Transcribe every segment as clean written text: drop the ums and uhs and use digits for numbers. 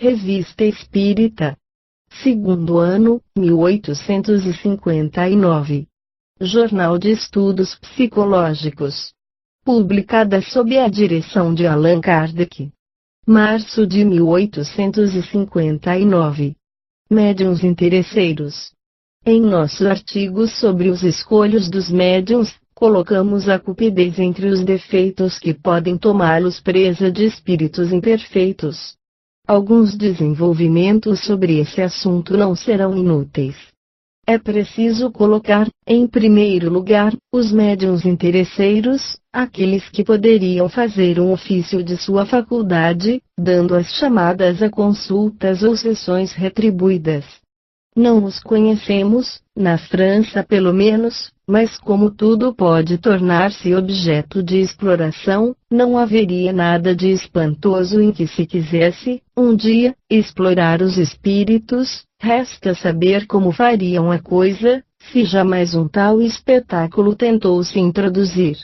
Revista Espírita. Segundo ano, 1859. Jornal de Estudos Psicológicos. Publicada sob a direção de Allan Kardec. Março de 1859. Médiuns interesseiros. Em nosso artigo sobre os escolhos dos médiuns, colocamos a cupidez entre os defeitos que podem tomá-los presa de espíritos imperfeitos. Alguns desenvolvimentos sobre esse assunto não serão inúteis. É preciso colocar, em primeiro lugar, os médiuns interesseiros, aqueles que poderiam fazer um ofício de sua faculdade, dando as chamadas a consultas ou sessões retribuídas. Não os conhecemos, na França pelo menos, mas como tudo pode tornar-se objeto de exploração, não haveria nada de espantoso em que se quisesse, um dia, explorar os espíritos. Resta saber como fariam a coisa, se jamais um tal espetáculo tentou se introduzir.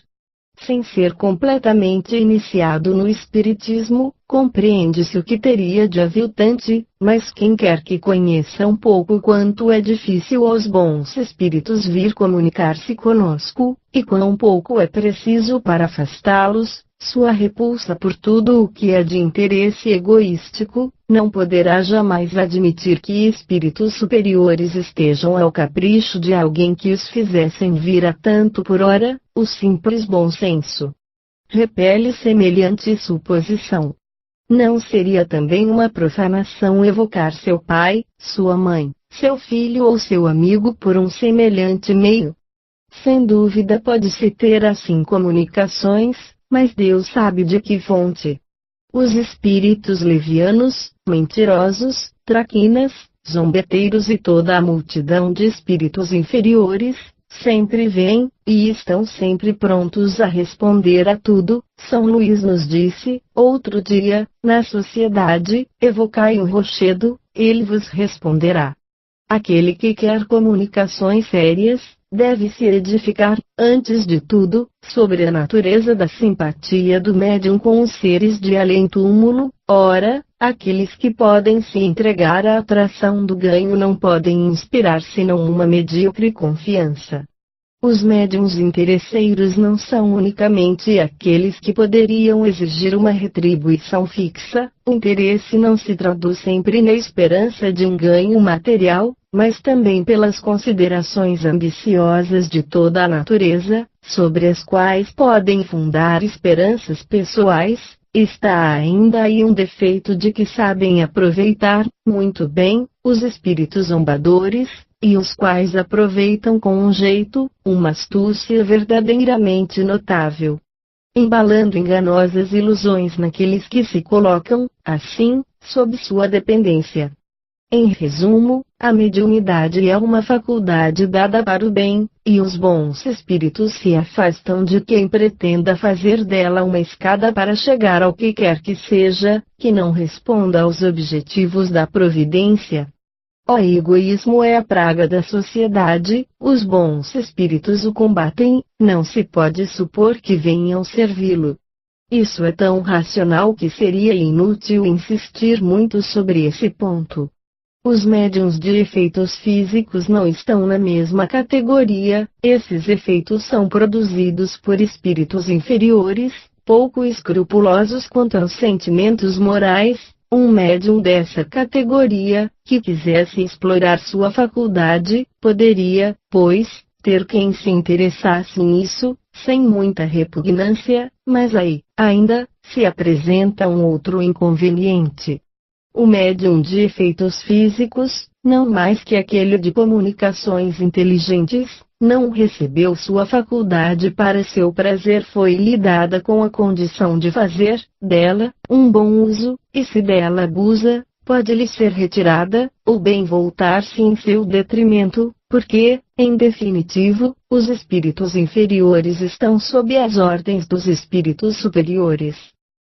Sem ser completamente iniciado no espiritismo, compreende-se o que teria de aviltante, mas quem quer que conheça um pouco quanto é difícil aos bons espíritos vir comunicar-se conosco, e quão pouco é preciso para afastá-los, sua repulsa por tudo o que é de interesse egoístico, não poderá jamais admitir que espíritos superiores estejam ao capricho de alguém que os fizessem vir a tanto por hora, o simples bom senso repele semelhante suposição. Não seria também uma profanação evocar seu pai, sua mãe, seu filho ou seu amigo por um semelhante meio? Sem dúvida pode-se ter assim comunicações, mas Deus sabe de que fonte. Os espíritos levianos, mentirosos, traquinas, zombeteiros e toda a multidão de espíritos inferiores, sempre vêm, e estão sempre prontos a responder a tudo. São Luís nos disse, outro dia, na sociedade, evocai o rochedo, ele vos responderá. Aquele que quer comunicações sérias, deve se edificar, antes de tudo, sobre a natureza da simpatia do médium com os seres de além-túmulo. Ora, aqueles que podem se entregar à atração do ganho não podem inspirar senão uma medíocre confiança. Os médiuns interesseiros não são unicamente aqueles que poderiam exigir uma retribuição fixa. O interesse não se traduz sempre na esperança de um ganho material, mas também pelas considerações ambiciosas de toda a natureza, sobre as quais podem fundar esperanças pessoais. Está ainda aí um defeito de que sabem aproveitar, muito bem, os espíritos zombadores, e os quais aproveitam com um jeito, uma astúcia verdadeiramente notável, embalando enganosas ilusões naqueles que se colocam, assim, sob sua dependência. Em resumo, a mediunidade é uma faculdade dada para o bem, e os bons espíritos se afastam de quem pretenda fazer dela uma escada para chegar ao que quer que seja, que não responda aos objetivos da providência. O egoísmo é a praga da sociedade, os bons espíritos o combatem, não se pode supor que venham servi-lo. Isso é tão racional que seria inútil insistir muito sobre esse ponto. Os médiuns de efeitos físicos não estão na mesma categoria, esses efeitos são produzidos por espíritos inferiores, pouco escrupulosos quanto aos sentimentos morais. Um médium dessa categoria, que quisesse explorar sua faculdade, poderia, pois, ter quem se interessasse nisso, sem muita repugnância, mas aí, ainda, se apresenta um outro inconveniente. O médium de efeitos físicos, não mais que aquele de comunicações inteligentes, não recebeu sua faculdade para seu prazer, foi-lhe dada com a condição de fazer dela um bom uso, e se dela abusa, pode-lhe ser retirada, ou bem voltar-se em seu detrimento, porque, em definitivo, os espíritos inferiores estão sob as ordens dos espíritos superiores.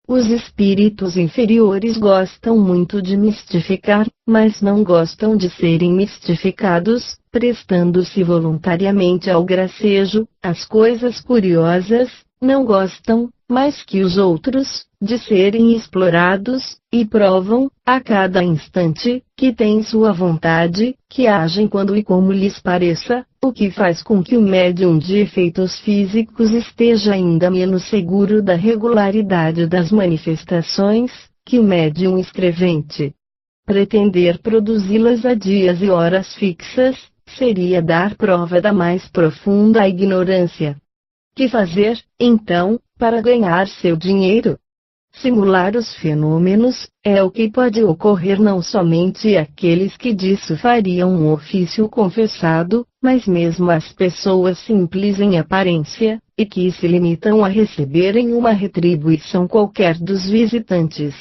Os espíritos inferiores gostam muito de mistificar, mas não gostam de serem mistificados, prestando-se voluntariamente ao gracejo, às coisas curiosas. Não gostam, mais que os outros, de serem explorados, e provam, a cada instante, que têm sua vontade, que agem quando e como lhes pareça, o que faz com que o médium de efeitos físicos esteja ainda menos seguro da regularidade das manifestações, que o médium escrevente. Pretender produzi-las a dias e horas fixas, seria dar prova da mais profunda ignorância. Que fazer, então, para ganhar seu dinheiro? Simular os fenômenos, é o que pode ocorrer não somente àqueles que disso fariam um ofício confessado, mas mesmo às pessoas simples em aparência, e que se limitam a receberem uma retribuição qualquer dos visitantes.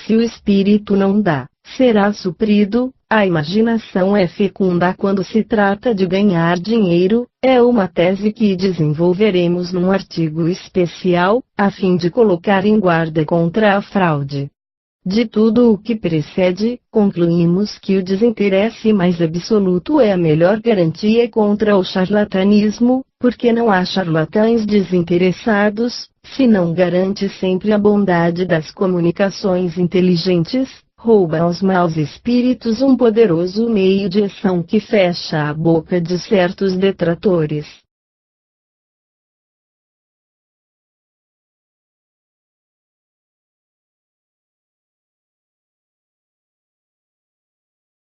Se o espírito não dá, será suprido. A imaginação é fecunda quando se trata de ganhar dinheiro, é uma tese que desenvolveremos num artigo especial, a fim de colocar em guarda contra a fraude. De tudo o que precede, concluímos que o desinteresse mais absoluto é a melhor garantia contra o charlatanismo, porque não há charlatães desinteressados, se não garante sempre a bondade das comunicações inteligentes. Rouba aos maus espíritos um poderoso meio de ação que fecha a boca de certos detratores.